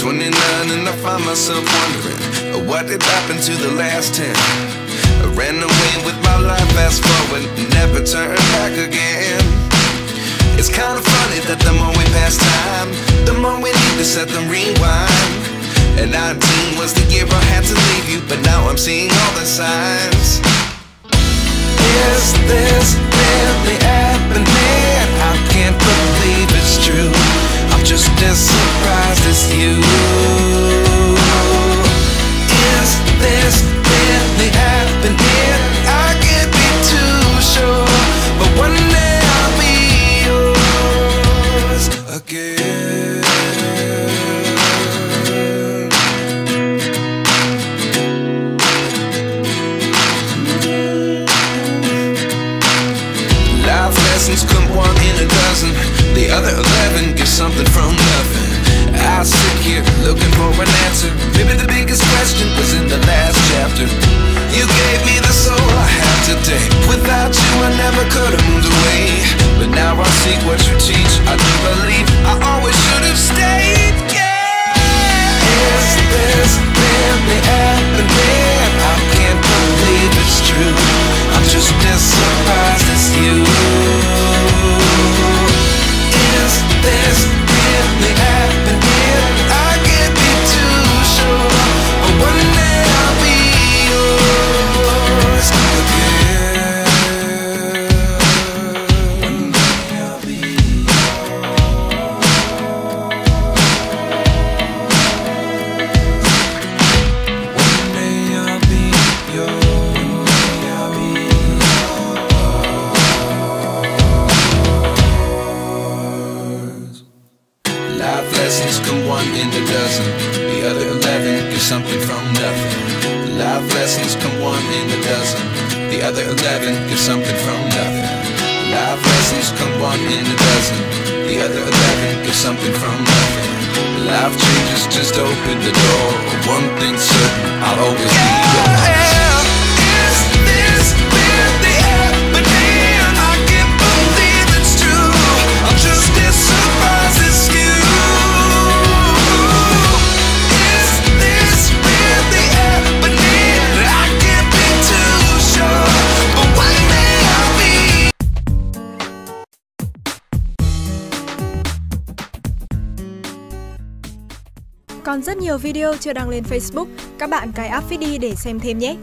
29 and I find myself wondering, what did happen to the last 10? I ran away with my life, fast forward, never turn back again. It's kind of funny that the more we pass time, the more we need to set them rewind. And 19 was the year I had to leave you, but now I'm seeing all the signs. Is this really happening? I can't believe it's true. I'm just as surprised as you. Is this really happening? I can't be too sure, but one day I'll be yours again. Life lessons come one in a dozen. The other 11 get something from nothing. I sit here looking for an answer. Maybe the biggest question was in the last chapter. You gave me the soul I have today. Without you I never could have moved away. But now I see what you teach. I do believe I always should have stayed. Yeah. Is this really happening? I can't believe it's true. I'm just as surprised as you. Is this really happening? I can't be too sure, but one day I'll be yours again. One day I'll be One day I'll be yours. Life lessons come one in a dozen. The other 11 get something from nothing. Life lessons come one in a dozen. The other 11 get something from nothing. Life lessons come one in a dozen. The other 11 get something from nothing. Life changes just open the door. One thing's certain, I'll always be yours. Is this really happening? I can't believe it's true. I'm just as surprised as you. Is this really happening? I can't be too sure, but one day I'll be. Còn rất nhiều video chưa đăng lên Facebook, các bạn cài app Feedy để xem thêm nhé.